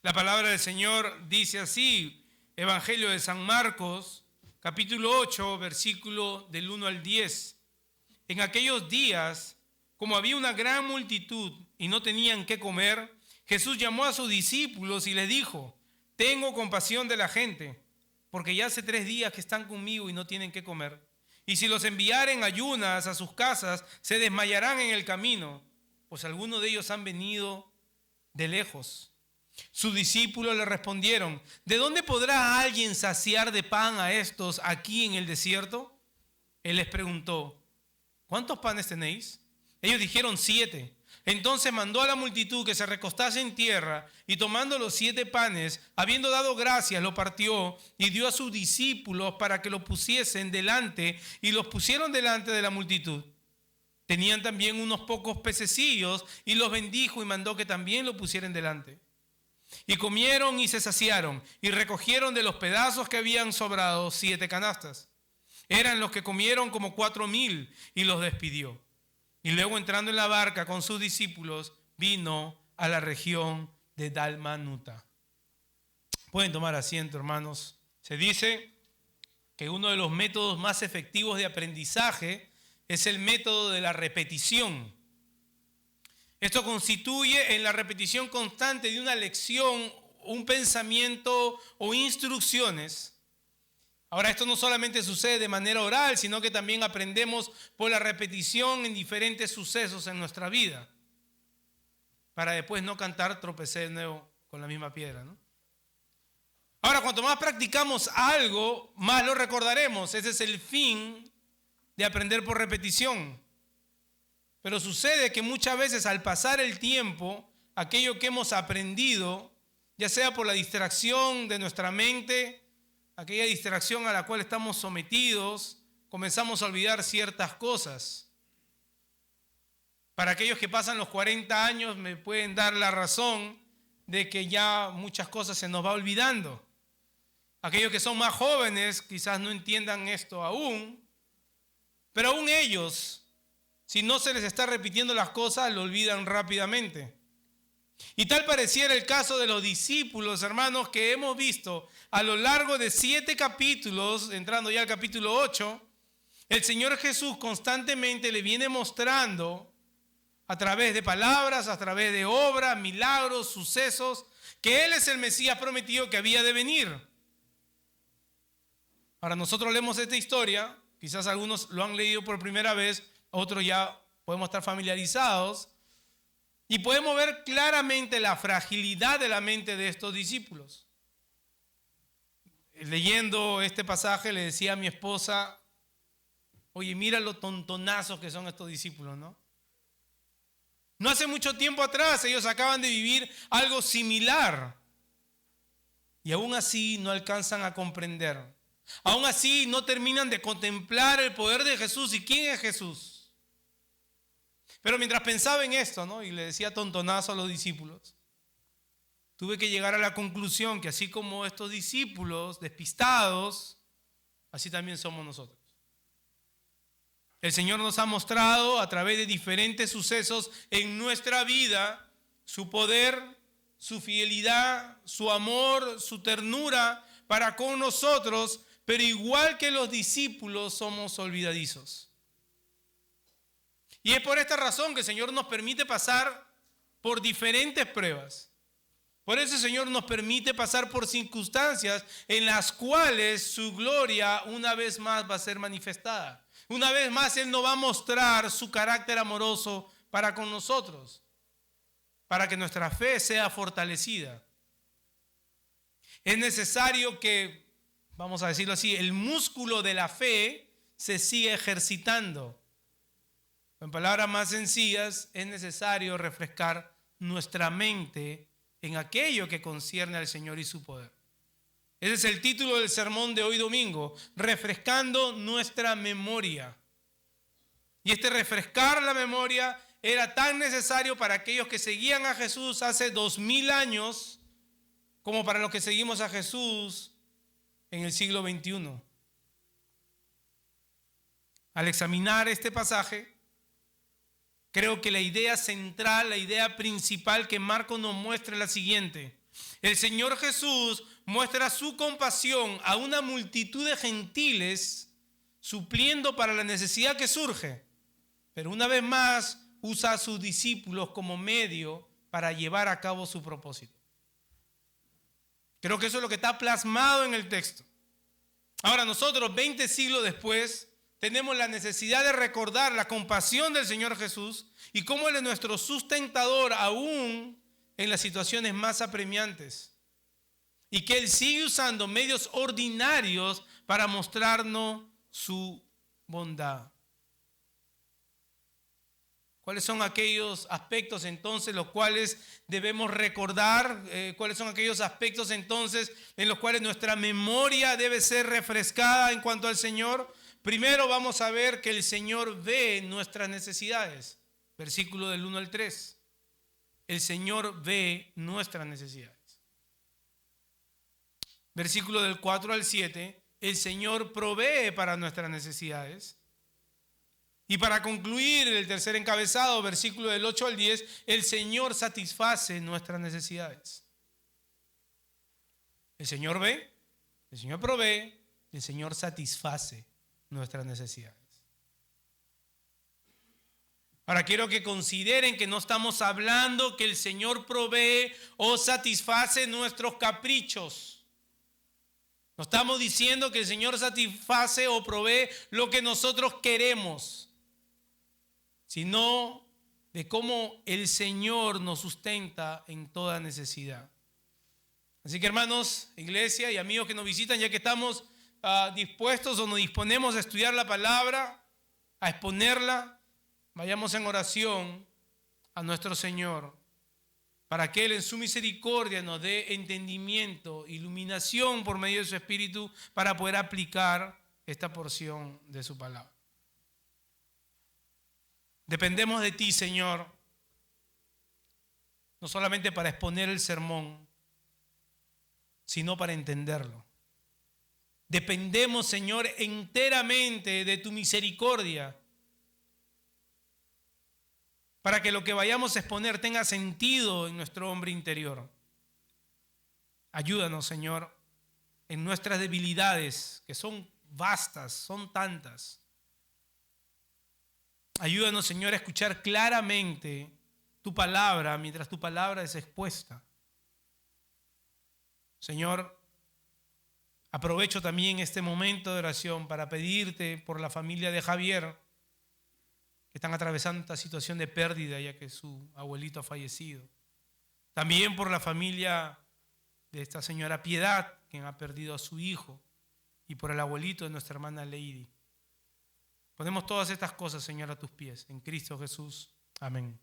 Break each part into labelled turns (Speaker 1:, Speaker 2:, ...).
Speaker 1: La palabra del Señor dice así, Evangelio de San Marcos, capítulo 8, versículo del 1 al 10. En aquellos días, como había una gran multitud y no tenían qué comer, Jesús llamó a sus discípulos y les dijo: tengo compasión de la gente, porque ya hace 3 días que están conmigo y no tienen qué comer. Y si los enviaren ayunas a sus casas, se desmayarán en el camino, pues algunos de ellos han venido de lejos. Sus discípulos le respondieron: ¿de dónde podrá alguien saciar de pan a estos aquí en el desierto? Él les preguntó: ¿cuántos panes tenéis? Ellos dijeron: 7. Entonces mandó a la multitud que se recostase en tierra, y tomando los 7 panes, habiendo dado gracias, lo partió y dio a sus discípulos para que lo pusiesen delante, y los pusieron delante de la multitud. Tenían también unos pocos pececillos, y los bendijo y mandó que también lo pusieran delante. Y comieron y se saciaron, y recogieron de los pedazos que habían sobrado 7 canastas. Eran los que comieron como 4,000, y los despidió. Y luego, entrando en la barca con sus discípulos, vino a la región de Dalmanuta. Pueden tomar asiento, hermanos. Se dice que uno de los métodos más efectivos de aprendizaje es el método de la repetición. Esto constituye en la repetición constante de una lección, un pensamiento o instrucciones. Ahora, esto no solamente sucede de manera oral, sino que también aprendemos por la repetición en diferentes sucesos en nuestra vida, para después no cantar tropecé de nuevo con la misma piedra, ¿no? Ahora, cuanto más practicamos algo, más lo recordaremos. Ese es el fin de aprender por repetición. Pero sucede que muchas veces, al pasar el tiempo, aquello que hemos aprendido, ya sea por la distracción de nuestra mente, aquella distracción a la cual estamos sometidos, comenzamos a olvidar ciertas cosas. Para aquellos que pasan los 40 años me pueden dar la razón de que ya muchas cosas se nos va olvidando. Aquellos que son más jóvenes quizás no entiendan esto aún, pero aún ellos, si no se les está repitiendo las cosas, lo olvidan rápidamente. Y tal pareciera el caso de los discípulos, hermanos, que hemos visto a lo largo de 7 capítulos, entrando ya al capítulo 8, el Señor Jesús constantemente le viene mostrando a través de palabras, a través de obras, milagros, sucesos, que Él es el Mesías prometido que había de venir. Ahora, nosotros leemos esta historia, quizás algunos lo han leído por primera vez, otros ya podemos estar familiarizados, y podemos ver claramente la fragilidad de la mente de estos discípulos. Leyendo este pasaje le decía a mi esposa: oye, mira lo tontonazos que son estos discípulos, ¿no? No hace mucho tiempo atrás ellos acaban de vivir algo similar y aún así no alcanzan a comprender. Aún así no terminan de contemplar el poder de Jesús y quién es Jesús. Pero mientras pensaba en esto, ¿no?, y le decía tontonazo a los discípulos, tuve que llegar a la conclusión que así como estos discípulos despistados, así también somos nosotros. El Señor nos ha mostrado a través de diferentes sucesos en nuestra vida su poder, su fidelidad, su amor, su ternura para con nosotros, pero igual que los discípulos somos olvidadizos. Y es por esta razón que el Señor nos permite pasar por diferentes pruebas. Por eso el Señor nos permite pasar por circunstancias en las cuales su gloria una vez más va a ser manifestada. Una vez más Él nos va a mostrar su carácter amoroso para con nosotros, para que nuestra fe sea fortalecida. Es necesario que, vamos a decirlo así, el músculo de la fe se siga ejercitando. En palabras más sencillas, es necesario refrescar nuestra mente en aquello que concierne al Señor y su poder. Ese es el título del sermón de hoy domingo: refrescando nuestra memoria. Y este refrescar la memoria era tan necesario para aquellos que seguían a Jesús hace 2000 años como para los que seguimos a Jesús en el siglo XXI. Al examinar este pasaje, creo que la idea central, la idea principal que Marcos nos muestra es la siguiente: El Señor Jesús muestra su compasión a una multitud de gentiles, supliendo para la necesidad que surge. Pero una vez más usa a sus discípulos como medio para llevar a cabo su propósito. Creo que eso es lo que está plasmado en el texto. Ahora nosotros, 20 siglos después, tenemos la necesidad de recordar la compasión del Señor Jesús y cómo Él es nuestro sustentador aún en las situaciones más apremiantes. Y que Él sigue usando medios ordinarios para mostrarnos su bondad. ¿Cuáles son aquellos aspectos entonces los cuales debemos recordar? ¿Cuáles son aquellos aspectos entonces en los cuales nuestra memoria debe ser refrescada en cuanto al Señor? Primero vamos a ver que el Señor ve nuestras necesidades. Versículo del 1 al 3. El Señor ve nuestras necesidades. Versículo del 4 al 7. El Señor provee para nuestras necesidades. Y para concluir el tercer encabezado, versículo del 8 al 10, el Señor satisface nuestras necesidades. El Señor ve, el Señor provee, el Señor satisface nuestras necesidades. Ahora quiero que consideren que no estamos hablando que el Señor provee o satisface nuestros caprichos. No estamos diciendo que el Señor satisface o provee lo que nosotros queremos, sino de cómo el Señor nos sustenta en toda necesidad. Así que hermanos, iglesia y amigos que nos visitan, ya que estamos dispuestos o nos disponemos a estudiar la palabra, a exponerla, vayamos en oración a nuestro Señor para que Él en su misericordia nos dé entendimiento, iluminación por medio de su Espíritu para poder aplicar esta porción de su palabra. Dependemos de ti, Señor, no solamente para exponer el sermón, sino para entenderlo. Dependemos, Señor, enteramente de tu misericordia, para que lo que vayamos a exponer tenga sentido en nuestro hombre interior. Ayúdanos, Señor, en nuestras debilidades, que son vastas, son tantas. Ayúdanos, Señor, a escuchar claramente tu palabra mientras tu palabra es expuesta. Señor, aprovecho también este momento de oración para pedirte por la familia de Javier, que están atravesando esta situación de pérdida ya que su abuelito ha fallecido. También por la familia de esta señora Piedad, quien ha perdido a su hijo, y por el abuelito de nuestra hermana Lady. Ponemos todas estas cosas, Señor, a tus pies, en Cristo Jesús. Amén.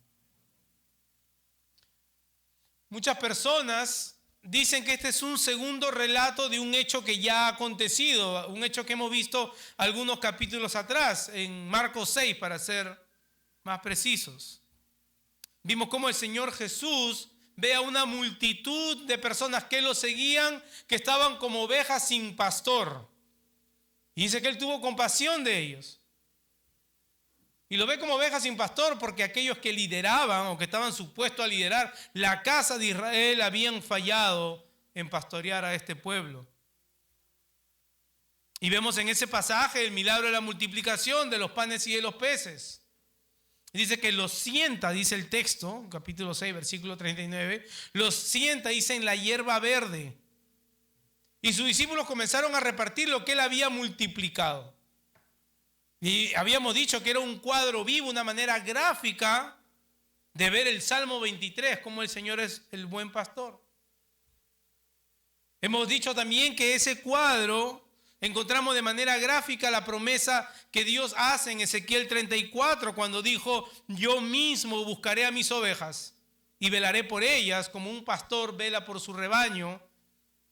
Speaker 1: Muchas personas dicen que este es un segundo relato de un hecho que ya ha acontecido, un hecho que hemos visto algunos capítulos atrás, en Marcos 6, para ser más precisos. Vimos cómo el Señor Jesús ve a una multitud de personas que lo seguían, que estaban como ovejas sin pastor. Y dice que Él tuvo compasión de ellos. Y lo ve como ovejas sin pastor porque aquellos que lideraban o que estaban supuestos a liderar la casa de Israel habían fallado en pastorear a este pueblo. Y vemos en ese pasaje el milagro de la multiplicación de los panes y de los peces. Dice que los sienta, dice el texto, capítulo 6, versículo 39, los sienta, dice, en la hierba verde. Y sus discípulos comenzaron a repartir lo que Él había multiplicado. Y habíamos dicho que era un cuadro vivo, una manera gráfica de ver el Salmo 23, como el Señor es el buen pastor. Hemos dicho también que ese cuadro encontramos de manera gráfica la promesa que Dios hace en Ezequiel 34, cuando dijo: yo mismo buscaré a mis ovejas y velaré por ellas como un pastor vela por su rebaño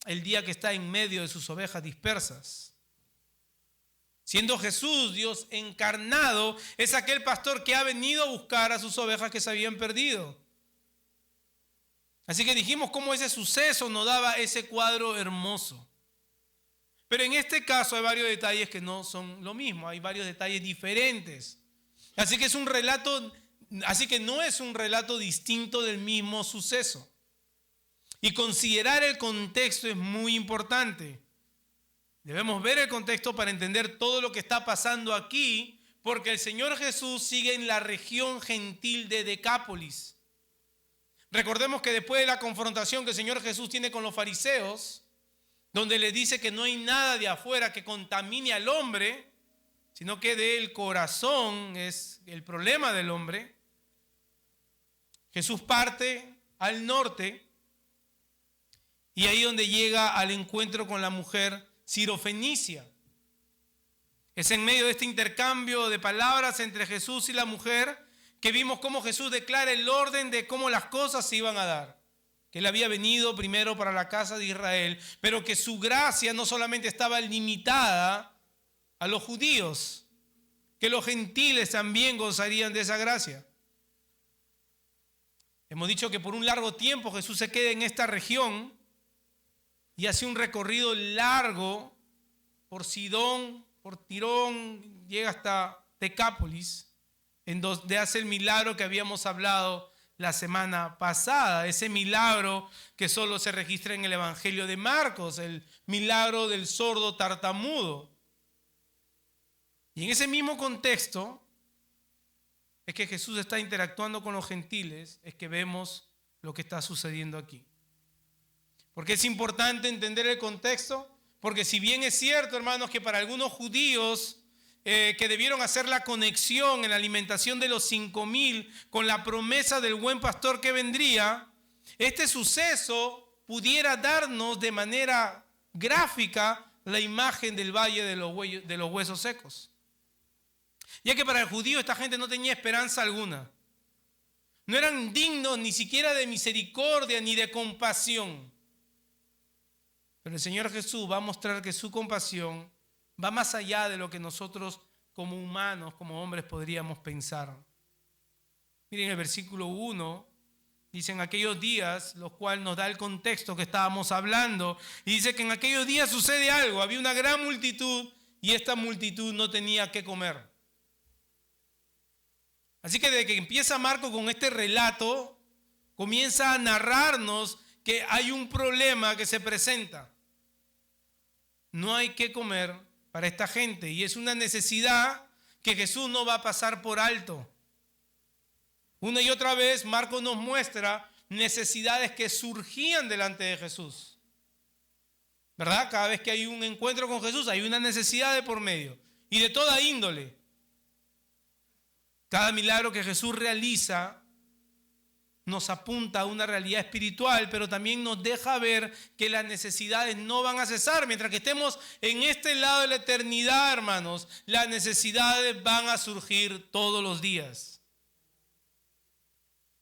Speaker 1: el día que está en medio de sus ovejas dispersas. Siendo Jesús Dios encarnado, es aquel pastor que ha venido a buscar a sus ovejas que se habían perdido. Así que dijimos cómo ese suceso nos daba ese cuadro hermoso. Pero en este caso hay varios detalles que no son lo mismo, hay varios detalles diferentes. Así que no es un relato distinto del mismo suceso. Y considerar el contexto es muy importante. Debemos ver el contexto para entender todo lo que está pasando aquí, porque el Señor Jesús sigue en la región gentil de Decápolis. Recordemos que después de la confrontación que el Señor Jesús tiene con los fariseos, donde le dice que no hay nada de afuera que contamine al hombre, sino que del corazón es el problema del hombre, Jesús parte al norte y ahí donde llega al encuentro con la mujer sirofenicia. Es en medio de este intercambio de palabras entre Jesús y la mujer que vimos cómo Jesús declara el orden de cómo las cosas se iban a dar. Que él había venido primero para la casa de Israel, pero que su gracia no solamente estaba limitada a los judíos, que los gentiles también gozarían de esa gracia. Hemos dicho que por un largo tiempo Jesús se queda en esta región y hace un recorrido largo por Sidón, por Tirón, llega hasta Decápolis, en donde hace el milagro que habíamos hablado la semana pasada, ese milagro que solo se registra en el Evangelio de Marcos, el milagro del sordo tartamudo. Y en ese mismo contexto es que Jesús está interactuando con los gentiles, es que vemos lo que está sucediendo aquí. ¿Por qué es importante entender el contexto? Porque si bien es cierto, hermanos, que para algunos judíos que debieron hacer la conexión en la alimentación de los 5,000 con la promesa del buen pastor que vendría, este suceso pudiera darnos de manera gráfica la imagen del valle de los huesos secos. Ya que para el judío esta gente no tenía esperanza alguna. No eran dignos ni siquiera de misericordia ni de compasión. Pero el Señor Jesús va a mostrar que su compasión va más allá de lo que nosotros como humanos, como hombres podríamos pensar. Miren el versículo 1, dice en aquellos días, lo cual nos da el contexto que estábamos hablando, y dice que en aquellos días sucede algo, había una gran multitud y esta multitud no tenía qué comer. Así que desde que empieza Marcos con este relato, comienza a narrarnos que hay un problema que se presenta. No hay qué comer para esta gente y es una necesidad que Jesús no va a pasar por alto. Una y otra vez Marcos nos muestra necesidades que surgían delante de Jesús. ¿Verdad? Cada vez que hay un encuentro con Jesús hay una necesidad de por medio y de toda índole. Cada milagro que Jesús realiza nos apunta a una realidad espiritual, pero también nos deja ver que las necesidades no van a cesar. Mientras que estemos en este lado de la eternidad, hermanos, las necesidades van a surgir todos los días.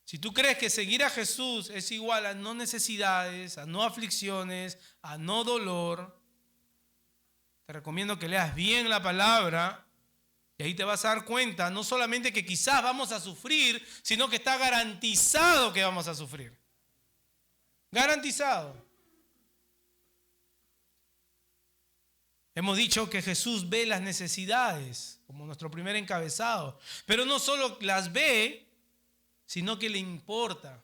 Speaker 1: Si tú crees que seguir a Jesús es igual a no necesidades, a no aflicciones, a no dolor, te recomiendo que leas bien la palabra. Y ahí te vas a dar cuenta, no solamente que quizás vamos a sufrir, sino que está garantizado que vamos a sufrir. Garantizado. Hemos dicho que Jesús ve las necesidades, como nuestro primer encabezado. Pero no solo las ve, sino que le importa.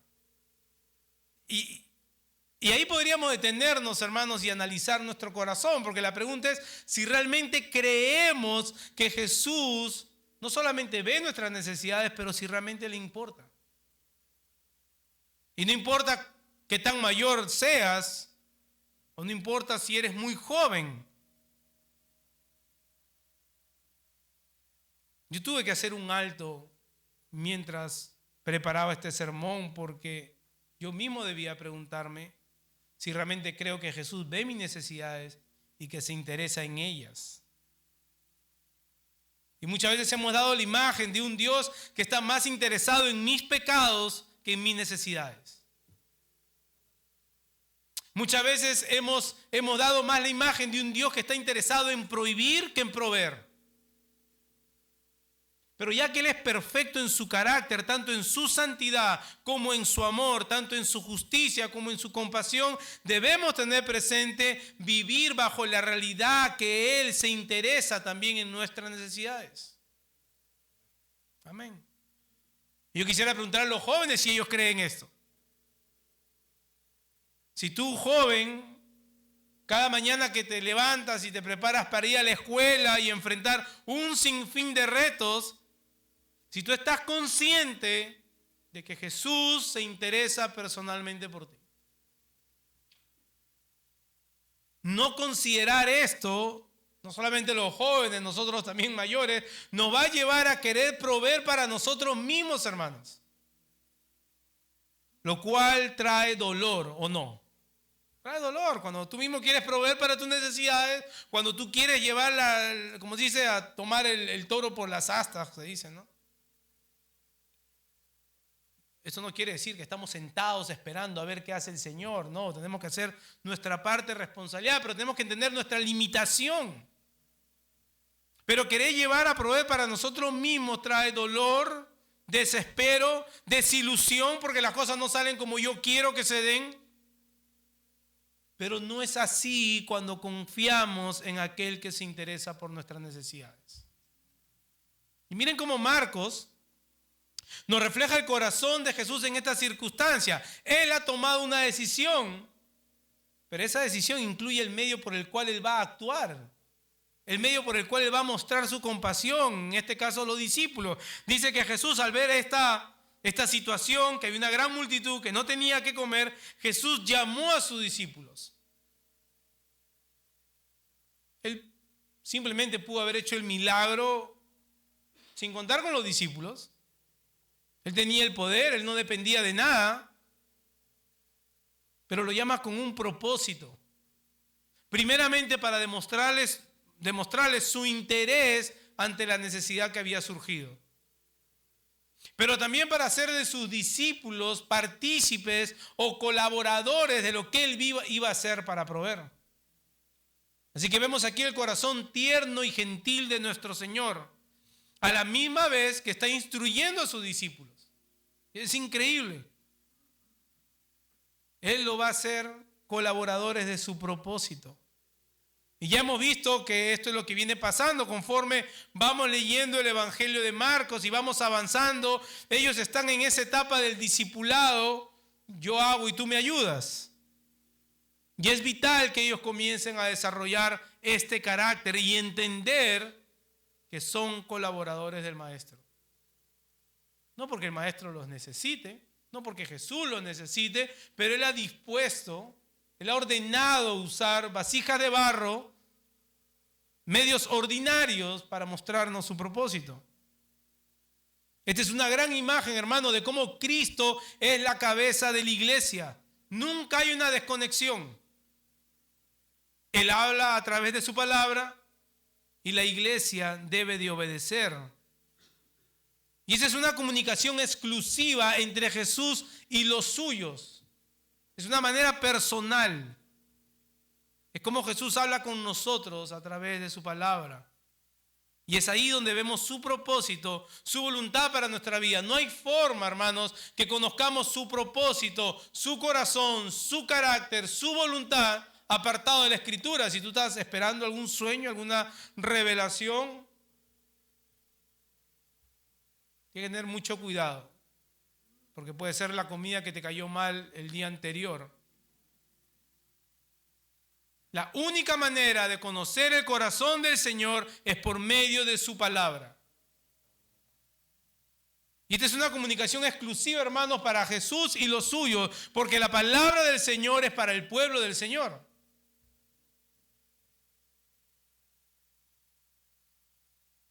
Speaker 1: Y ahí podríamos detenernos, hermanos, y analizar nuestro corazón, porque la pregunta es si realmente creemos que Jesús no solamente ve nuestras necesidades, pero si realmente le importa. Y no importa qué tan mayor seas, o no importa si eres muy joven. Yo tuve que hacer un alto mientras preparaba este sermón, porque yo mismo debía preguntarme si realmente creo que Jesús ve mis necesidades y que se interesa en ellas. Y muchas veces hemos dado la imagen de un Dios que está más interesado en mis pecados que en mis necesidades. Muchas veces hemos dado más la imagen de un Dios que está interesado en prohibir que en proveer. Pero ya que Él es perfecto en su carácter, tanto en su santidad como en su amor, tanto en su justicia como en su compasión, debemos tener presente vivir bajo la realidad que Él se interesa también en nuestras necesidades. Amén. Yo quisiera preguntar a los jóvenes si ellos creen esto. Si tú, joven, cada mañana que te levantas y te preparas para ir a la escuela y enfrentar un sinfín de retos, si tú estás consciente de que Jesús se interesa personalmente por ti. No considerar esto, no solamente los jóvenes, nosotros también mayores, nos va a llevar a querer proveer para nosotros mismos, hermanos. Lo cual trae dolor, ¿o no? Trae dolor cuando tú mismo quieres proveer para tus necesidades, cuando tú quieres llevar, como se dice, a tomar el toro por las astas, se dice, ¿no? Eso no quiere decir que estamos sentados esperando a ver qué hace el Señor. No, tenemos que hacer nuestra parte de responsabilidad, pero tenemos que entender nuestra limitación. Pero querer llevar a proveer para nosotros mismos trae dolor, desespero, desilusión, porque las cosas no salen como yo quiero que se den. Pero no es así cuando confiamos en aquel que se interesa por nuestras necesidades. Y miren cómo Marcos nos refleja el corazón de Jesús en esta circunstancia. Él ha tomado una decisión, pero esa decisión incluye el medio por el cual Él va a actuar. El medio por el cual Él va a mostrar su compasión, en este caso los discípulos. Dice que Jesús, al ver esta situación, que había una gran multitud que no tenía que comer, Jesús llamó a sus discípulos. Él simplemente pudo haber hecho el milagro sin contar con los discípulos. Él tenía el poder, Él no dependía de nada, pero lo llama con un propósito. Primeramente para demostrarles su interés ante la necesidad que había surgido. Pero también para hacer de sus discípulos partícipes o colaboradores de lo que Él iba a hacer para proveer. Así que vemos aquí el corazón tierno y gentil de nuestro Señor, a la misma vez que está instruyendo a sus discípulos. Es increíble. Él lo va a hacer colaboradores de su propósito. Y ya hemos visto que esto es lo que viene pasando conforme vamos leyendo el Evangelio de Marcos y vamos avanzando. Ellos están en esa etapa del discipulado. Yo hago y tú me ayudas. Y es vital que ellos comiencen a desarrollar este carácter y entender que son colaboradores del Maestro. No porque el Maestro los necesite, no porque Jesús los necesite, pero Él ha dispuesto, Él ha ordenado usar vasijas de barro, medios ordinarios para mostrarnos su propósito. Esta es una gran imagen, hermano, de cómo Cristo es la cabeza de la iglesia. Nunca hay una desconexión. Él habla a través de su palabra y la iglesia debe de obedecer. Y esa es una comunicación exclusiva entre Jesús y los suyos. Es una manera personal. Es como Jesús habla con nosotros a través de su palabra. Y es ahí donde vemos su propósito, su voluntad para nuestra vida. No hay forma, hermanos, que conozcamos su propósito, su corazón, su carácter, su voluntad apartado de la Escritura. Si tú estás esperando algún sueño, alguna revelación, tienes que tener mucho cuidado, porque puede ser la comida que te cayó mal el día anterior. La única manera de conocer el corazón del Señor es por medio de su palabra. Y esta es una comunicación exclusiva, hermanos, para Jesús y los suyos, porque la palabra del Señor es para el pueblo del Señor.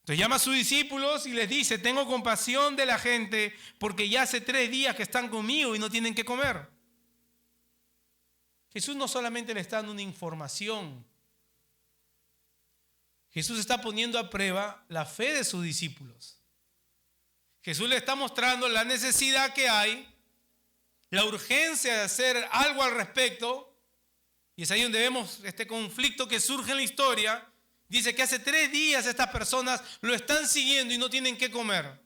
Speaker 1: Entonces llama a sus discípulos y les dice: tengo compasión de la gente porque ya hace 3 días que están conmigo y no tienen que comer. Jesús no solamente le está dando una información. Jesús está poniendo a prueba la fe de sus discípulos. Jesús le está mostrando la necesidad que hay, la urgencia de hacer algo al respecto. Y es ahí donde vemos este conflicto que surge en la historia. Dice que hace 3 días estas personas lo están siguiendo y no tienen qué comer.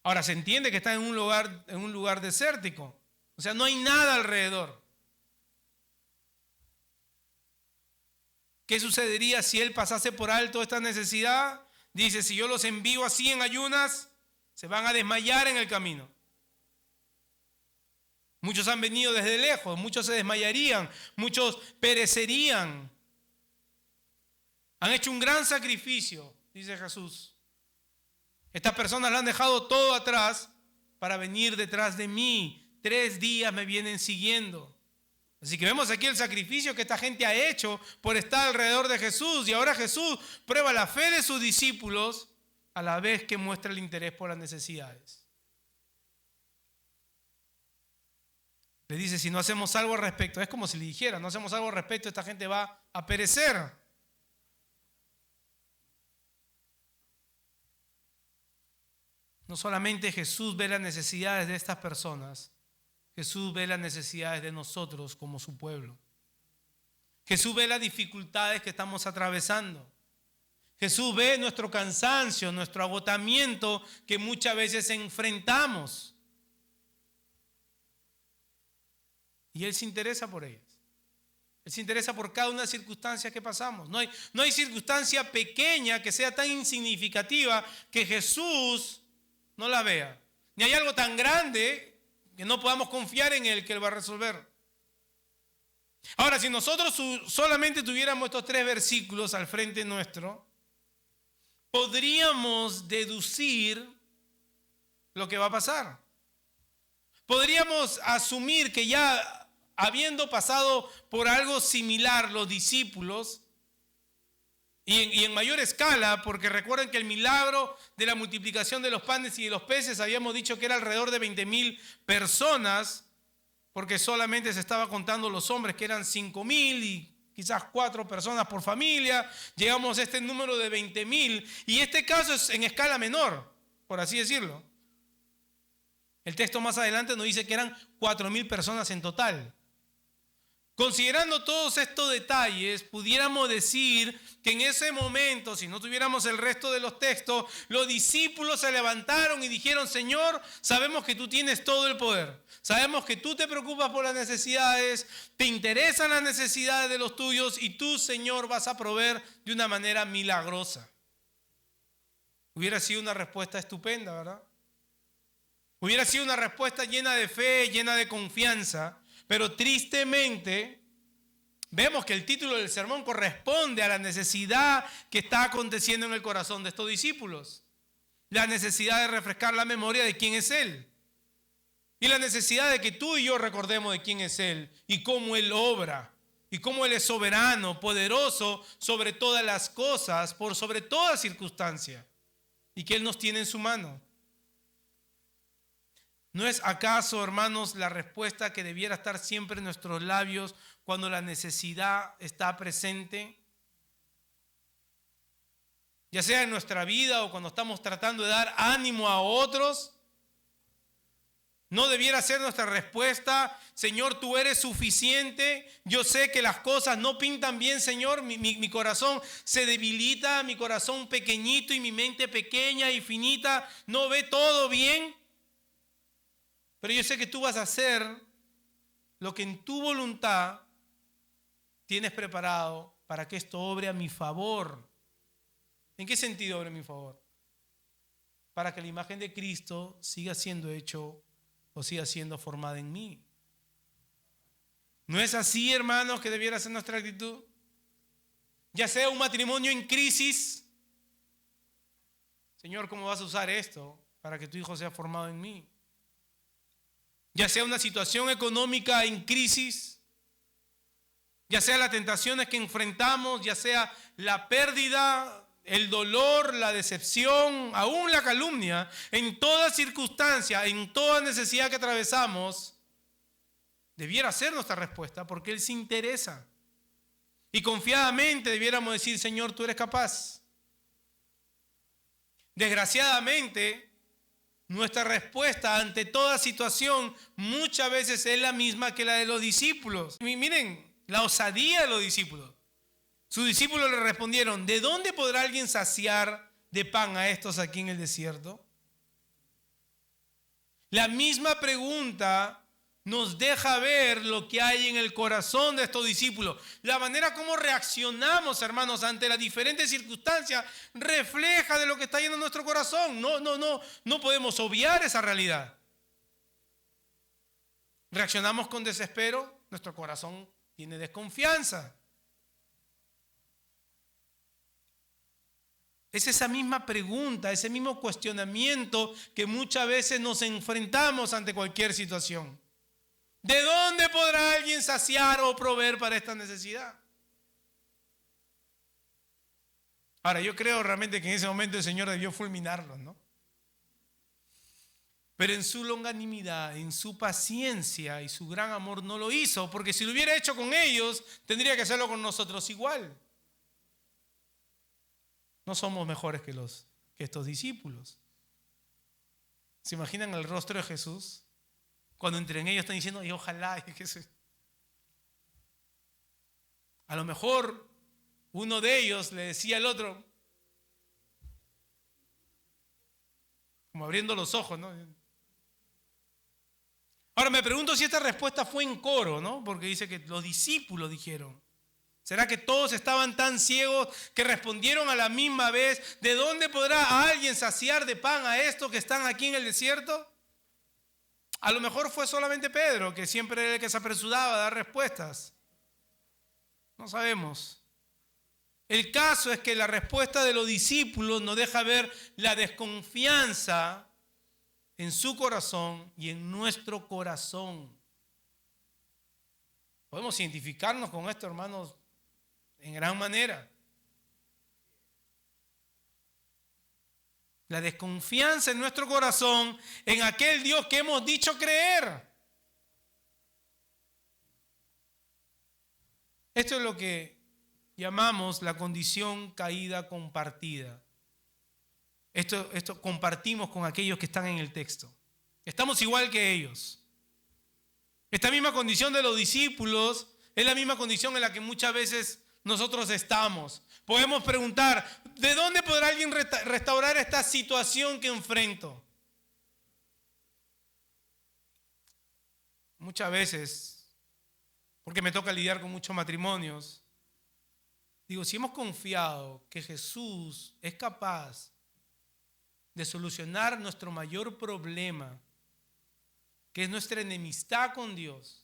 Speaker 1: Ahora se entiende que están en un lugar desértico. O sea, no hay nada alrededor. ¿Qué sucedería si él pasase por alto esta necesidad? Dice: si yo los envío así en ayunas, se van a desmayar en el camino. Muchos han venido desde lejos, muchos se desmayarían, muchos perecerían. Han hecho un gran sacrificio, dice Jesús. Estas personas lo han dejado todo atrás para venir detrás de mí. 3 días me vienen siguiendo. Así que vemos aquí el sacrificio que esta gente ha hecho por estar alrededor de Jesús. Y ahora Jesús prueba la fe de sus discípulos a la vez que muestra el interés por las necesidades. Le dice, si no hacemos algo al respecto, es como si le dijera, no hacemos algo al respecto, esta gente va a perecer. No solamente Jesús ve las necesidades de estas personas, Jesús ve las necesidades de nosotros como su pueblo. Jesús ve las dificultades que estamos atravesando. Jesús ve nuestro cansancio, nuestro agotamiento que muchas veces enfrentamos. Y Él se interesa por ellas. Él se interesa por cada una de las circunstancias que pasamos. No hay circunstancia pequeña que sea tan insignificativa que Jesús no la vea. Ni hay algo tan grande que no podamos confiar en Él que Él va a resolver. Ahora, si nosotros solamente tuviéramos estos 3 versículos al frente nuestro, podríamos deducir lo que va a pasar. Podríamos asumir que ya habiendo pasado por algo similar los discípulos, y en mayor escala, porque recuerden que el milagro de la multiplicación de los panes y de los peces, habíamos dicho que era alrededor de 20,000 personas, porque solamente se estaba contando los hombres, que eran 5,000 y quizás 4 personas por familia. Llegamos a este número de 20,000, y este caso es en escala menor, por así decirlo. El texto más adelante nos dice que eran 4,000 personas en total. Considerando todos estos detalles, pudiéramos decir que en ese momento, si no tuviéramos el resto de los textos, los discípulos se levantaron y dijeron: Señor, sabemos que tú tienes todo el poder. Sabemos que tú te preocupas por las necesidades, te interesan las necesidades de los tuyos y tú, Señor, vas a proveer de una manera milagrosa. Hubiera sido una respuesta estupenda, ¿verdad? Hubiera sido una respuesta llena de fe, llena de confianza. Pero tristemente vemos que el título del sermón corresponde a la necesidad que está aconteciendo en el corazón de estos discípulos. La necesidad de refrescar la memoria de quién es Él. Y la necesidad de que tú y yo recordemos de quién es Él y cómo Él obra. Y cómo Él es soberano, poderoso sobre todas las cosas, por sobre toda circunstancia. Y que Él nos tiene en su mano. ¿No es acaso, hermanos, la respuesta que debiera estar siempre en nuestros labios cuando la necesidad está presente? Ya sea en nuestra vida o cuando estamos tratando de dar ánimo a otros. ¿No debiera ser nuestra respuesta: Señor, tú eres suficiente? Yo sé que las cosas no pintan bien, Señor. Mi corazón se debilita, mi corazón pequeñito y mi mente pequeña y finita no ve todo bien. Pero yo sé que tú vas a hacer lo que en tu voluntad tienes preparado para que esto obre a mi favor. ¿En qué sentido obre a mi favor? Para que la imagen de Cristo siga siendo hecho o siga siendo formada en mí. ¿No es así, hermanos, que debiera ser nuestra actitud? Ya sea un matrimonio en crisis. Señor, ¿cómo vas a usar esto para que tu hijo sea formado en mí? Ya sea una situación económica en crisis, ya sea las tentaciones que enfrentamos, ya sea la pérdida, el dolor, la decepción, aún la calumnia, en toda circunstancia, en toda necesidad que atravesamos, debiera ser nuestra respuesta porque Él se interesa. Y confiadamente debiéramos decir: Señor, tú eres capaz. Desgraciadamente, nuestra respuesta ante toda situación muchas veces es la misma que la de los discípulos. Y miren la osadía de los discípulos. Sus discípulos le respondieron: ¿de dónde podrá alguien saciar de pan a estos aquí en el desierto? La misma pregunta nos deja ver lo que hay en el corazón de estos discípulos. La manera como reaccionamos, hermanos, ante las diferentes circunstancias refleja de lo que está lleno en nuestro corazón. No podemos obviar esa realidad. reaccionamos con desespero, nuestro corazón tiene desconfianza. Es esa misma pregunta, ese mismo cuestionamiento que muchas veces nos enfrentamos ante cualquier situación. ¿De dónde podrá alguien saciar o proveer para esta necesidad? Ahora, yo creo realmente que en ese momento el Señor debió fulminarlos, ¿no? Pero en su longanimidad, en su paciencia y su gran amor no lo hizo, porque si lo hubiera hecho con ellos, tendría que hacerlo con nosotros igual. No somos mejores que estos discípulos. ¿Se imaginan el rostro de Jesús? Cuando entre ellos están diciendo, y ojalá, a lo mejor uno de ellos le decía al otro, como abriendo los ojos, ¿no? Ahora me pregunto si esta respuesta fue en coro, ¿no? Porque dice que los discípulos dijeron. ¿Será que todos estaban tan ciegos que respondieron a la misma vez? ¿De dónde podrá alguien saciar de pan a estos que están aquí en el desierto? A lo mejor fue solamente Pedro, que siempre era el que se apresuraba a dar respuestas. No sabemos. El caso es que la respuesta de los discípulos nos deja ver la desconfianza en su corazón y en nuestro corazón. Podemos identificarnos con esto, hermanos, en gran manera. La desconfianza en nuestro corazón en aquel Dios que hemos dicho creer. Esto es lo que llamamos la condición caída compartida. Esto compartimos con aquellos que están en el texto. Estamos igual que ellos. Esta misma condición de los discípulos es la misma condición en la que muchas veces nosotros estamos. Podemos preguntar, ¿de dónde podrá alguien restaurar esta situación que enfrento? Muchas veces, porque me toca lidiar con muchos matrimonios, digo, si hemos confiado que Jesús es capaz de solucionar nuestro mayor problema, que es nuestra enemistad con Dios,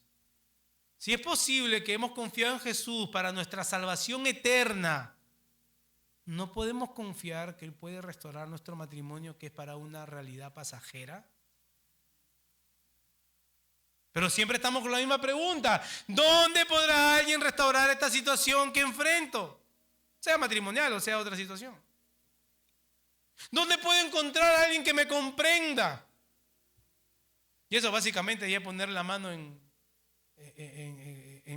Speaker 1: si es posible que hemos confiado en Jesús para nuestra salvación eterna, ¿no podemos confiar que Él puede restaurar nuestro matrimonio que es para una realidad pasajera? Pero siempre estamos con la misma pregunta. ¿Dónde podrá alguien restaurar esta situación que enfrento? Sea matrimonial o sea otra situación. ¿Dónde puedo encontrar a alguien que me comprenda? Y eso básicamente ya es poner la mano en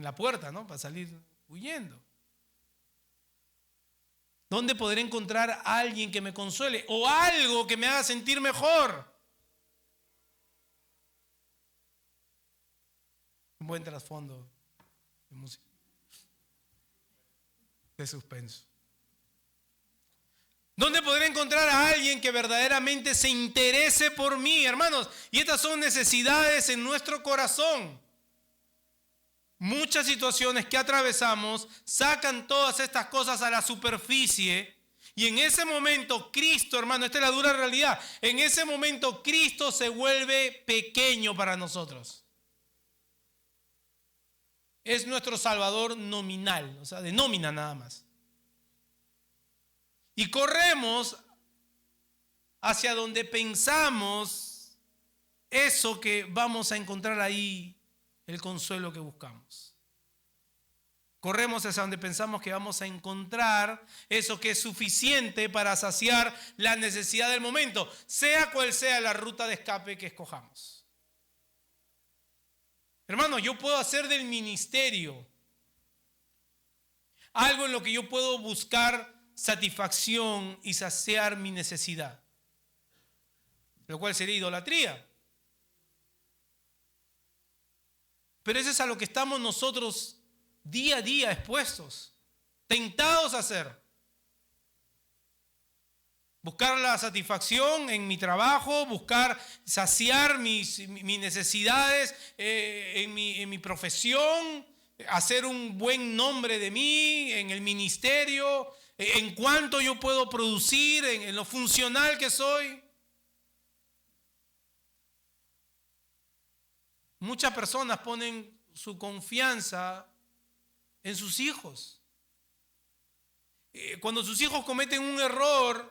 Speaker 1: la puerta, ¿no? Para salir huyendo. ¿Dónde podré encontrar a alguien que me consuele o algo que me haga sentir mejor? Un buen trasfondo de música, de suspenso. ¿Dónde podré encontrar a alguien que verdaderamente se interese por mí, hermanos? Y estas son necesidades en nuestro corazón. Muchas situaciones que atravesamos sacan todas estas cosas a la superficie y en ese momento Cristo, hermano, esta es la dura realidad, en ese momento Cristo se vuelve pequeño para nosotros. Es nuestro Salvador nominal, o sea, de nómina nada más. Y corremos hacia donde pensamos eso que vamos a encontrar ahí, el consuelo que buscamos. Corremos hacia donde pensamos que vamos a encontrar eso que es suficiente para saciar la necesidad del momento, sea cual sea la ruta de escape que escojamos. Hermano, yo puedo hacer del ministerio algo en lo que yo puedo buscar satisfacción y saciar mi necesidad, lo cual sería idolatría. Pero eso es a lo que estamos nosotros día a día expuestos, tentados a hacer. Buscar la satisfacción en mi trabajo, buscar saciar mis necesidades en mi profesión, hacer un buen nombre de mí en el ministerio, en cuánto yo puedo producir, en lo funcional que soy. Muchas personas ponen su confianza en sus hijos. Cuando sus hijos cometen un error,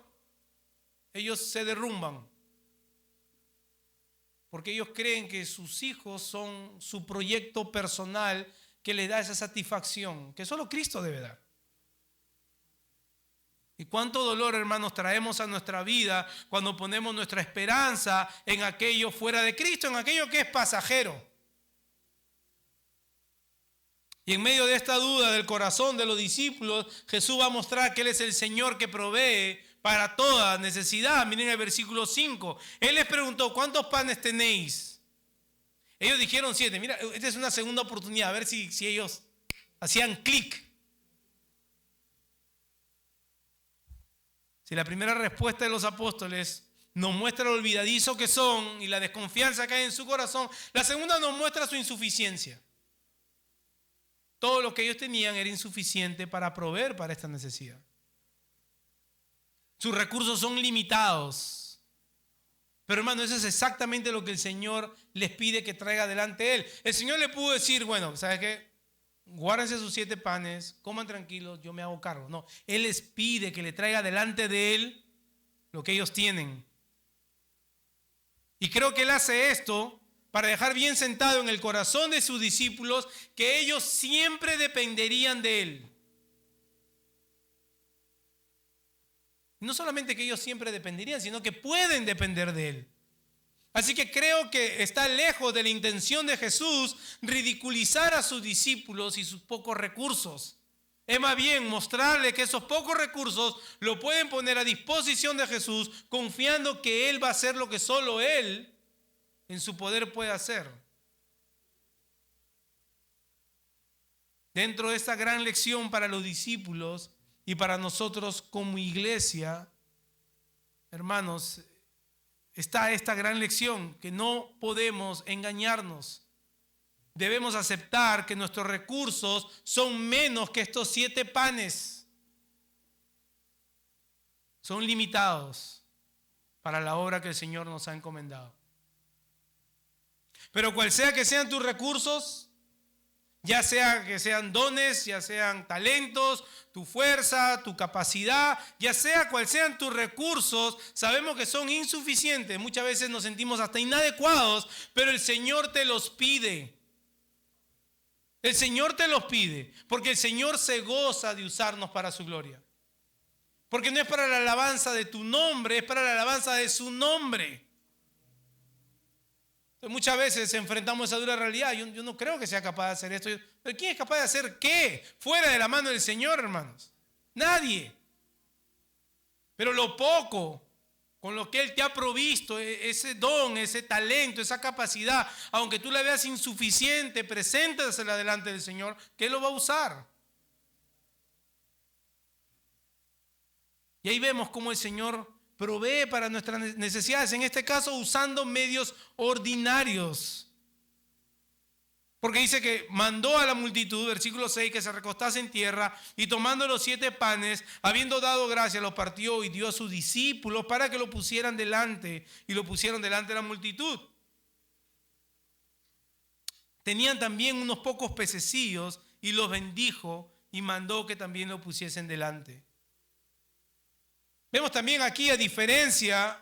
Speaker 1: ellos se derrumban. Porque ellos creen que sus hijos son su proyecto personal que les da esa satisfacción que solo Cristo debe dar. Y cuánto dolor, hermanos, traemos a nuestra vida cuando ponemos nuestra esperanza en aquello fuera de Cristo, en aquello que es pasajero. Y en medio de esta duda del corazón de los discípulos, Jesús va a mostrar que Él es el Señor que provee para toda necesidad. Miren el versículo 5. Él les preguntó, ¿cuántos panes tenéis? Ellos dijeron 7. Mira, esta es una segunda oportunidad, a ver si ellos hacían clic. Si la primera respuesta de los apóstoles nos muestra lo olvidadizo que son y la desconfianza que hay en su corazón, la segunda nos muestra su insuficiencia. Todo lo que ellos tenían era insuficiente para proveer para esta necesidad. Sus recursos son limitados. Pero hermano, eso es exactamente lo que el Señor les pide que traiga delante de Él. El Señor le pudo decir, bueno, ¿sabes qué? Guárdense sus 7 panes, coman tranquilos, yo me hago cargo. No, Él les pide que le traiga delante de Él lo que ellos tienen. Y creo que Él hace esto para dejar bien sentado en el corazón de sus discípulos que ellos siempre dependerían de Él. No solamente que ellos siempre dependerían, sino que pueden depender de Él. Así que creo que está lejos de la intención de Jesús ridiculizar a sus discípulos y sus pocos recursos. Es más bien mostrarle que esos pocos recursos lo pueden poner a disposición de Jesús, confiando que Él va a hacer lo que solo Él en su poder puede hacer. Dentro de esta gran lección para los discípulos y para nosotros como iglesia, hermanos, está esta gran lección que no podemos engañarnos. Debemos aceptar que nuestros recursos son menos que estos 7 panes. Son limitados para la obra que el Señor nos ha encomendado. Pero cual sea que sean tus recursos, ya sea que sean dones, ya sean talentos, tu fuerza, tu capacidad, ya sea cual sean tus recursos, sabemos que son insuficientes. Muchas veces nos sentimos hasta inadecuados, pero el Señor te los pide. El Señor te los pide, porque el Señor se goza de usarnos para su gloria. Porque no es para la alabanza de tu nombre, es para la alabanza de su nombre. Muchas veces enfrentamos esa dura realidad. Yo no creo que sea capaz de hacer esto. ¿Pero quién es capaz de hacer qué? Fuera de la mano del Señor, hermanos. Nadie. Pero lo poco con lo que Él te ha provisto, ese don, ese talento, esa capacidad, aunque tú la veas insuficiente, preséntasela delante del Señor, que Él lo va a usar. Y ahí vemos cómo el Señor provee para nuestras necesidades, en este caso usando medios ordinarios. Porque dice que mandó a la multitud, versículo 6, que se recostase en tierra y tomando los 7 panes, habiendo dado gracia, los partió y dio a sus discípulos para que lo pusieran delante y lo pusieron delante de la multitud. Tenían también unos pocos pececillos y los bendijo y mandó que también lo pusiesen delante. Vemos también aquí, a diferencia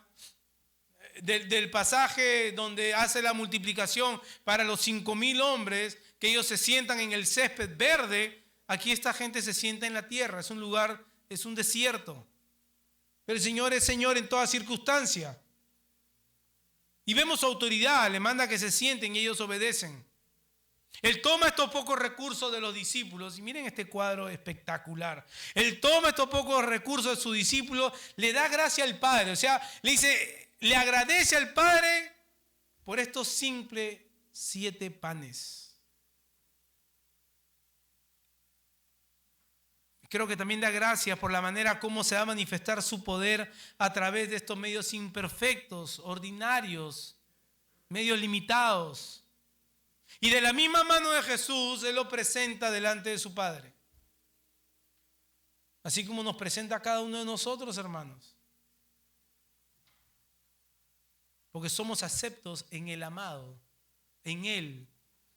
Speaker 1: del pasaje donde hace la multiplicación para los 5,000 hombres, que ellos se sientan en el césped verde, aquí esta gente se sienta en la tierra, es un lugar, es un desierto. Pero el Señor es Señor en toda circunstancia. Y vemos su autoridad, le manda que se sienten y ellos obedecen. Él toma estos pocos recursos de los discípulos, y miren este cuadro espectacular. Él toma estos pocos recursos de sus discípulos, le da gracia al Padre, o sea, le dice, le agradece al Padre por estos simples 7 panes. Creo que también da gracias por la manera como se va a manifestar su poder a través de estos medios imperfectos, ordinarios, medios limitados. Y de la misma mano de Jesús, Él lo presenta delante de su Padre. Así como nos presenta a cada uno de nosotros, hermanos. Porque somos aceptos en el amado. en Él.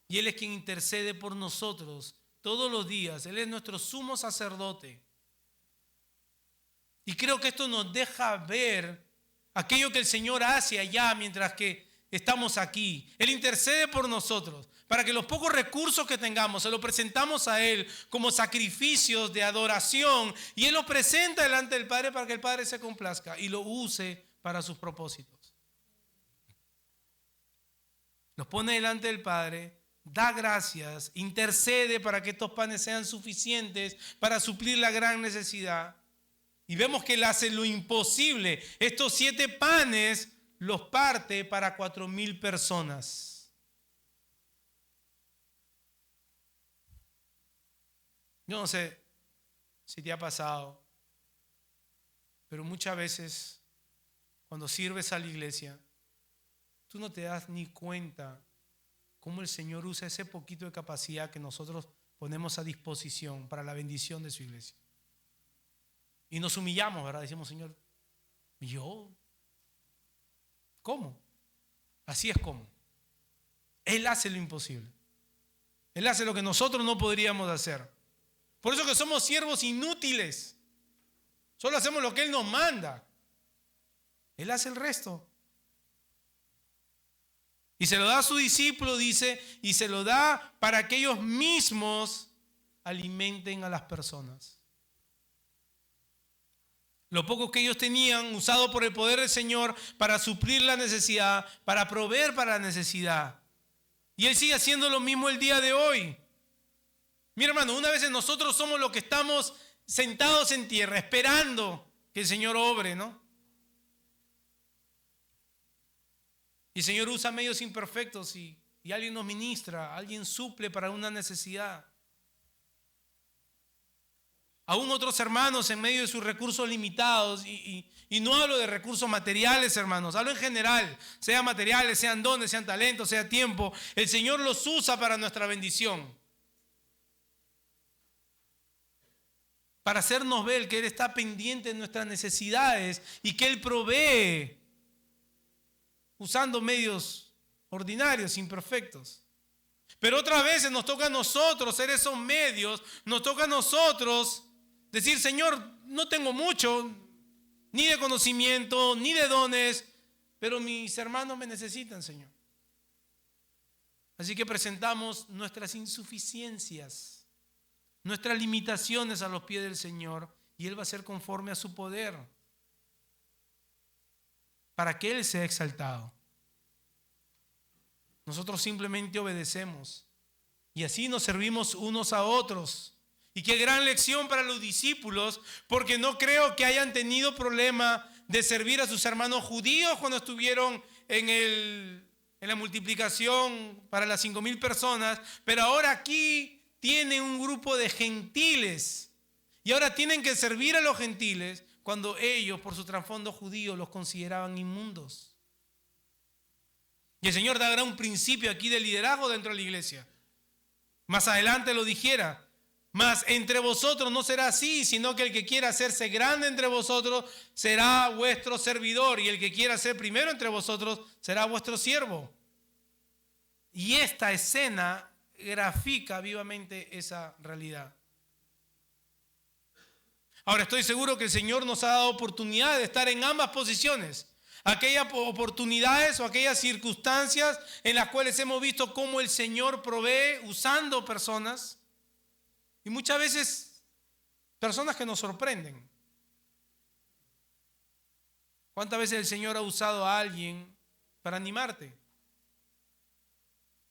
Speaker 1: Y Él es quien intercede por nosotros todos los días. Él es nuestro sumo sacerdote. Y creo que esto nos deja ver aquello que el Señor hace allá mientras que estamos aquí. Él intercede por nosotros para que los pocos recursos que tengamos se los presentamos a Él como sacrificios de adoración. Y Él los presenta delante del Padre para que el Padre se complazca y lo use para sus propósitos. Los pone delante del Padre, da gracias, intercede para que estos panes sean suficientes para suplir la gran necesidad. Y vemos que Él hace lo imposible. Estos 7 panes los parte para 4,000 personas. Yo no sé si te ha pasado, pero muchas veces cuando sirves a la iglesia, tú no te das ni cuenta cómo el Señor usa ese poquito de capacidad que nosotros ponemos a disposición para la bendición de su iglesia. Y nos humillamos, ¿verdad? Decimos, Señor, ¿yo? ¿Cómo? Así es como. Él hace lo imposible. Él hace lo que nosotros no podríamos hacer. Por eso que somos siervos inútiles. Solo hacemos lo que Él nos manda. Él hace el resto. Y se lo da a su discípulo, dice, y se lo da para que ellos mismos alimenten a las personas. Lo poco que ellos tenían, usado por el poder del Señor para suplir la necesidad, para proveer para la necesidad. Y Él sigue haciendo lo mismo el día de hoy. Mi hermano, una vez nosotros somos los que estamos sentados en tierra, esperando que el Señor obre, ¿no? Y el Señor usa medios imperfectos y alguien nos ministra, alguien suple para una necesidad. Aún otros hermanos en medio de sus recursos limitados, y no hablo de recursos materiales, hermanos, hablo en general, sean materiales, sean dones, sean talentos, sea tiempo, el Señor los usa para nuestra bendición. Para hacernos ver que Él está pendiente de nuestras necesidades y que Él provee usando medios ordinarios, imperfectos. Pero otras veces nos toca a nosotros ser esos medios, nos toca a nosotros decir, Señor, no tengo mucho, ni de conocimiento, ni de dones, pero mis hermanos me necesitan, Señor. Así que presentamos nuestras insuficiencias, nuestras limitaciones a los pies del Señor, y Él va a ser conforme a su poder, para que Él sea exaltado. Nosotros simplemente obedecemos y así nos servimos unos a otros. Y qué gran lección para los discípulos, porque no creo que hayan tenido problema de servir a sus hermanos judíos cuando estuvieron en la multiplicación para las 5,000 personas, pero ahora aquí tienen un grupo de gentiles y ahora tienen que servir a los gentiles cuando ellos, por su trasfondo judío, los consideraban inmundos. Y el Señor dará un principio aquí de liderazgo dentro de la iglesia. Más adelante lo dijera, mas entre vosotros no será así, sino que el que quiera hacerse grande entre vosotros será vuestro servidor, y el que quiera ser primero entre vosotros será vuestro siervo. Y esta escena grafica vivamente esa realidad. Ahora, estoy seguro que el Señor nos ha dado oportunidad de estar en ambas posiciones. Aquellas oportunidades o aquellas circunstancias en las cuales hemos visto cómo el Señor provee usando personas, y muchas veces personas que nos sorprenden. ¿Cuántas veces el Señor ha usado a alguien para animarte?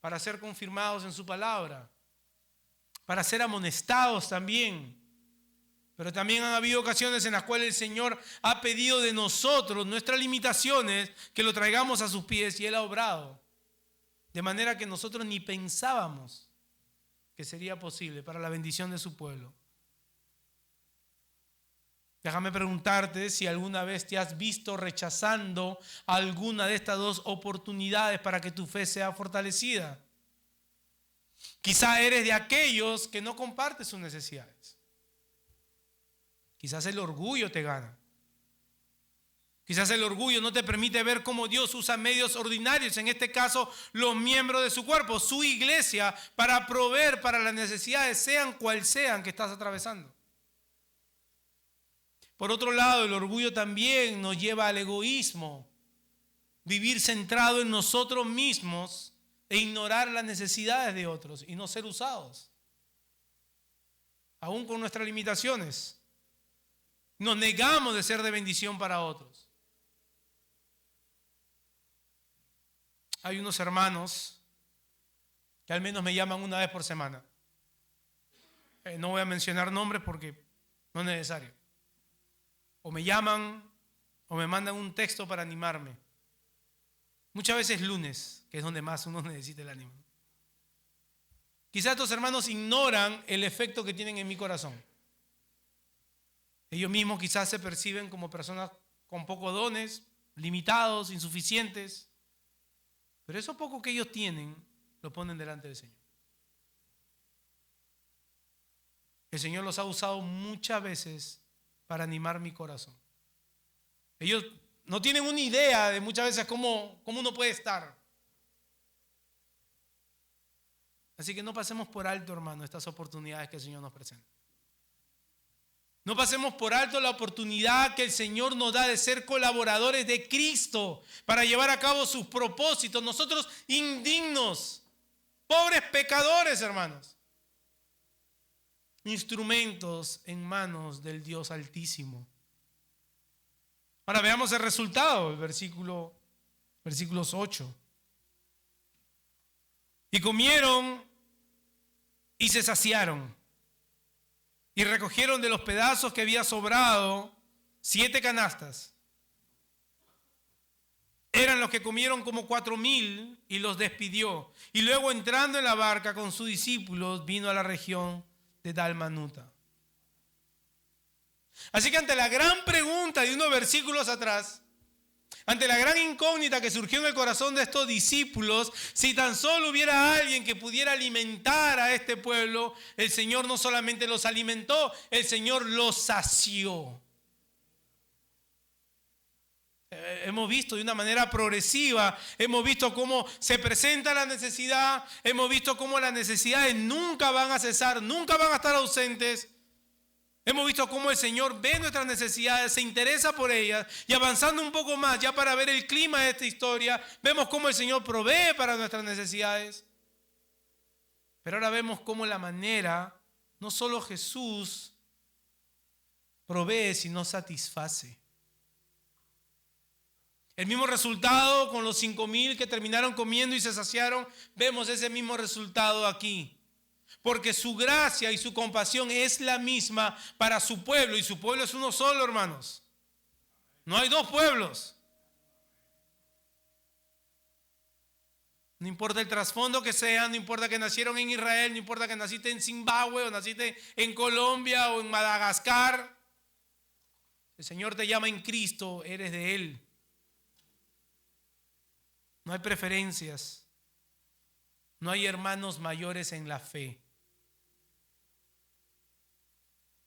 Speaker 1: Para ser confirmados en su palabra, para ser amonestados también. Pero también han habido ocasiones en las cuales el Señor ha pedido de nosotros nuestras limitaciones, que lo traigamos a sus pies, y Él ha obrado. De manera que nosotros ni pensábamos que sería posible para la bendición de su pueblo. Déjame preguntarte si alguna vez te has visto rechazando alguna de estas dos oportunidades para que tu fe sea fortalecida. Quizá eres de aquellos que no comparten sus necesidades. Quizás el orgullo te gana. Quizás el orgullo no te permite ver cómo Dios usa medios ordinarios, en este caso los miembros de su cuerpo, su iglesia, para proveer para las necesidades, sean cual sean que estás atravesando. Por otro lado, el orgullo también nos lleva al egoísmo, vivir centrado en nosotros mismos e ignorar las necesidades de otros y no ser usados, aún con nuestras limitaciones. Nos negamos de ser de bendición para otros. Hay unos hermanos que al menos me llaman una vez por semana. No voy a mencionar nombres porque no es necesario. O me llaman o me mandan un texto para animarme. Muchas veces lunes, que es donde más uno necesita el ánimo. Quizás estos hermanos ignoran el efecto que tienen en mi corazón. Ellos mismos quizás se perciben como personas con pocos dones, limitados, insuficientes. Pero eso poco que ellos tienen, lo ponen delante del Señor. El Señor los ha usado muchas veces para animar mi corazón. Ellos no tienen una idea de muchas veces cómo uno puede estar. Así que no pasemos por alto, hermano, estas oportunidades que el Señor nos presenta. No pasemos por alto la oportunidad que el Señor nos da de ser colaboradores de Cristo para llevar a cabo sus propósitos. Nosotros indignos, pobres pecadores, hermanos. Instrumentos en manos del Dios Altísimo. Ahora veamos el resultado, el versículos 8. Y comieron y se saciaron. Y recogieron de los pedazos que había sobrado 7 canastas. Eran los que comieron como 4,000 y los despidió. Y luego entrando en la barca con sus discípulos vino a la región de Dalmanuta. Así que ante la gran pregunta de unos versículos atrás, ante la gran incógnita que surgió en el corazón de estos discípulos, si tan solo hubiera alguien que pudiera alimentar a este pueblo, el Señor no solamente los alimentó, el Señor los sació. Hemos visto de una manera progresiva, hemos visto cómo se presenta la necesidad, hemos visto cómo las necesidades nunca van a cesar, nunca van a estar ausentes. Hemos visto cómo el Señor ve nuestras necesidades, se interesa por ellas, y avanzando un poco más, ya para ver el clima de esta historia, vemos cómo el Señor provee para nuestras necesidades. Pero ahora vemos cómo la manera, no solo Jesús provee, sino satisface. El mismo resultado con los 5,000 que terminaron comiendo y se saciaron, vemos ese mismo resultado aquí. Porque su gracia y su compasión es la misma para su pueblo. Y su pueblo es uno solo, hermanos. No hay dos pueblos. No importa el trasfondo que sea, no importa que nacieron en Israel, no importa que naciste en Zimbabue o naciste en Colombia o en Madagascar. El Señor te llama en Cristo, eres de Él. No hay preferencias. No hay hermanos mayores en la fe.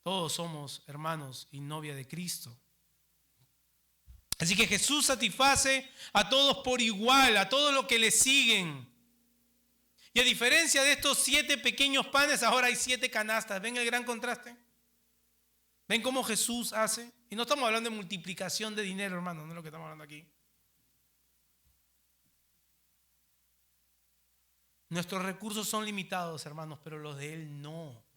Speaker 1: Todos somos hermanos y novia de Cristo. Así que Jesús satisface a todos por igual, a todos los que le siguen. Y a diferencia de estos 7 pequeños panes, ahora hay 7 canastas. ¿Ven el gran contraste? ¿Ven cómo Jesús hace? Y no estamos hablando de multiplicación de dinero, hermano, no es lo que estamos hablando aquí. Nuestros recursos son limitados, hermanos, pero los de Él no.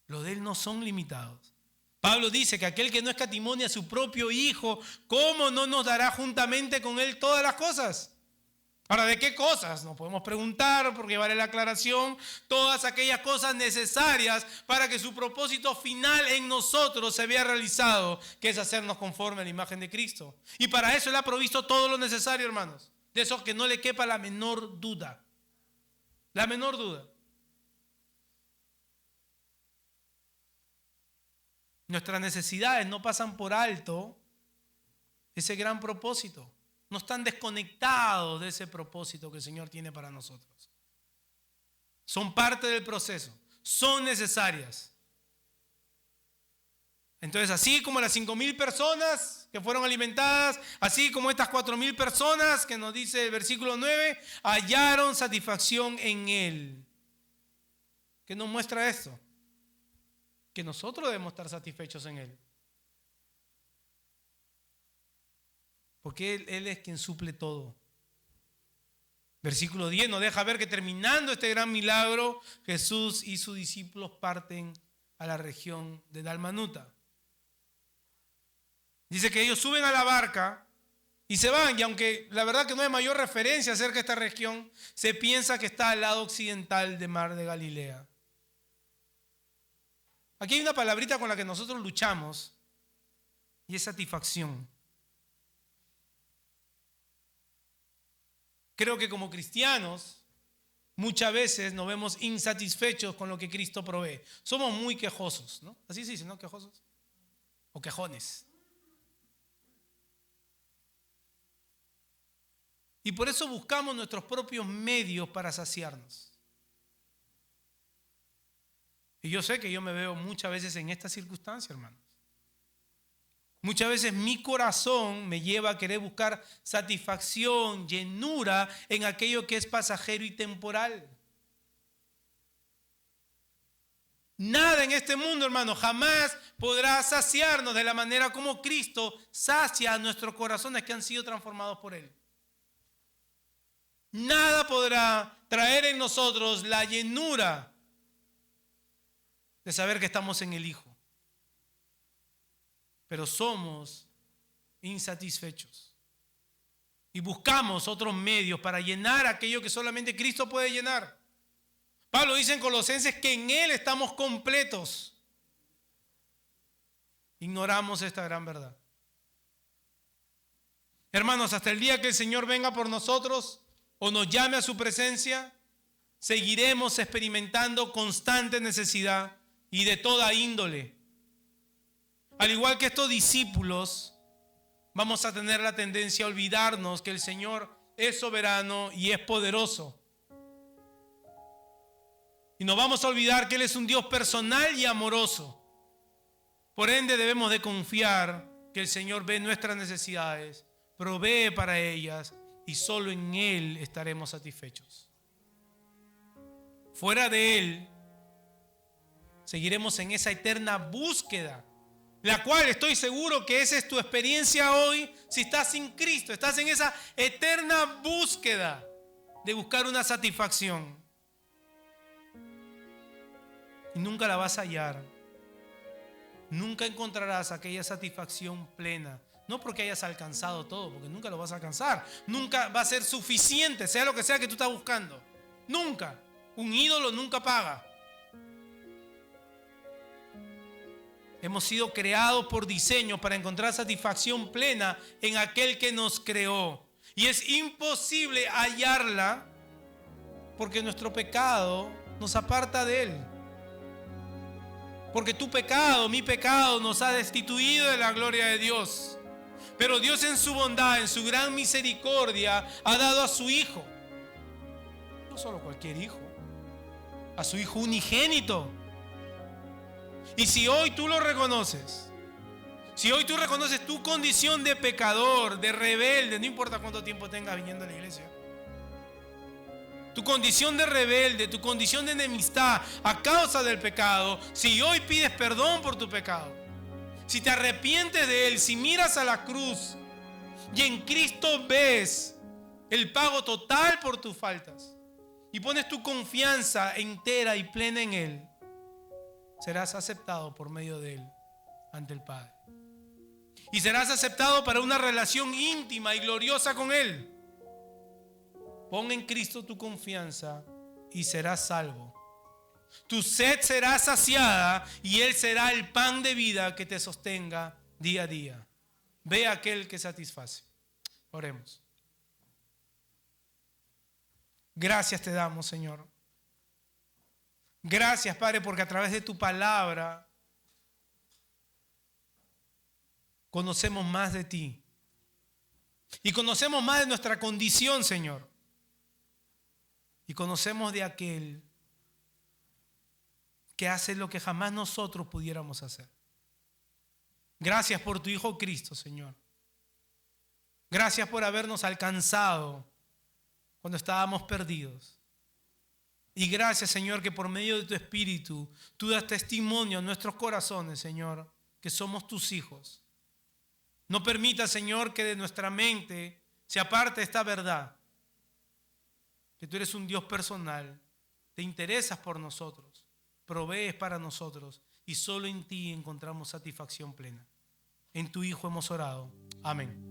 Speaker 1: Los de Él no son limitados. Pablo dice que aquel que no escatimó a su propio Hijo, ¿cómo no nos dará juntamente con Él todas las cosas? Ahora, ¿de qué cosas? Nos podemos preguntar, porque vale la aclaración, todas aquellas cosas necesarias para que su propósito final en nosotros se vea realizado, que es hacernos conforme a la imagen de Cristo. Y para eso Él ha provisto todo lo necesario, hermanos. De eso que no le quepa la menor duda. La menor duda. Nuestras necesidades no pasan por alto ese gran propósito. No están desconectados de ese propósito que el Señor tiene para nosotros. Son parte del proceso. Son necesarias. Entonces, así como las 5.000 personas que fueron alimentadas, así como estas 4.000 personas que nos dice el versículo 9, hallaron satisfacción en Él. ¿Qué nos muestra esto? Que nosotros debemos estar satisfechos en Él. Porque Él es quien suple todo. Versículo 10 nos deja ver que terminando este gran milagro, Jesús y sus discípulos parten a la región de Dalmanuta. Dice que ellos suben a la barca y se van, y aunque la verdad que no hay mayor referencia acerca de esta región, se piensa que está al lado occidental del mar de Galilea. Aquí hay una palabrita con la que nosotros luchamos y es satisfacción. Creo que como cristianos muchas veces nos vemos insatisfechos con lo que Cristo provee. Somos muy quejosos, ¿no? Así se dice, ¿no? Quejosos o quejones. Y por eso buscamos nuestros propios medios para saciarnos. Y yo sé que yo me veo muchas veces en esta circunstancia, hermanos. Muchas veces mi corazón me lleva a querer buscar satisfacción, llenura en aquello que es pasajero y temporal. Nada en este mundo, hermano, jamás podrá saciarnos de la manera como Cristo sacia a nuestros corazones que han sido transformados por Él. Nada podrá traer en nosotros la llenura de saber que estamos en el Hijo. Pero somos insatisfechos y buscamos otros medios para llenar aquello que solamente Cristo puede llenar. Pablo dice en Colosenses que en Él estamos completos. Ignoramos esta gran verdad. Hermanos, hasta el día que el Señor venga por nosotros o nos llame a su presencia, seguiremos experimentando constante necesidad y de toda índole. Al igual que estos discípulos, vamos a tener la tendencia a olvidarnos que el Señor es soberano y es poderoso. Y nos vamos a olvidar que Él es un Dios personal y amoroso. Por ende, debemos de confiar que el Señor ve nuestras necesidades, provee para ellas y solo en Él estaremos satisfechos. Fuera de Él, seguiremos en esa eterna búsqueda, la cual estoy seguro que esa es tu experiencia hoy. Si estás sin Cristo, estás en esa eterna búsqueda de buscar una satisfacción y nunca la vas a hallar. Nunca encontrarás aquella satisfacción plena. No porque hayas alcanzado todo, porque nunca lo vas a alcanzar. Nunca va a ser suficiente, sea lo que sea que tú estás buscando. Nunca. Un ídolo nunca paga. Hemos sido creados por diseño para encontrar satisfacción plena en aquel que nos creó. Y es imposible hallarla porque nuestro pecado nos aparta de Él. Porque tu pecado, mi pecado, nos ha destituido de la gloria de Dios. Pero Dios en su bondad, en su gran misericordia, ha dado a su Hijo. No solo cualquier hijo, a su Hijo unigénito. Y si hoy tú lo reconoces, si hoy tú reconoces tu condición de pecador, de rebelde, no importa cuánto tiempo tengas viniendo a la iglesia, tu condición de rebelde, tu condición de enemistad a causa del pecado, si hoy pides perdón por tu pecado, si te arrepientes de él, si miras a la cruz y en Cristo ves el pago total por tus faltas y pones tu confianza entera y plena en Él, serás aceptado por medio de Él ante el Padre. Y serás aceptado para una relación íntima y gloriosa con Él. Pon en Cristo tu confianza y serás salvo. Tu sed será saciada y Él será el pan de vida que te sostenga día a día. Ve a aquel que satisface. Oremos. Gracias te damos, Señor. Gracias, Padre, porque a través de tu palabra conocemos más de ti. Y conocemos más de nuestra condición, Señor. Y conocemos de aquel que hace lo que jamás nosotros pudiéramos hacer. Gracias por tu Hijo Cristo, Señor. Gracias por habernos alcanzado cuando estábamos perdidos. Y gracias, Señor, que por medio de tu Espíritu tú das testimonio en nuestros corazones, Señor, que somos tus hijos. No permita, Señor, que de nuestra mente se aparte esta verdad, que tú eres un Dios personal, te interesas por nosotros, provees para nosotros y solo en ti encontramos satisfacción plena. En tu Hijo hemos orado. Amén.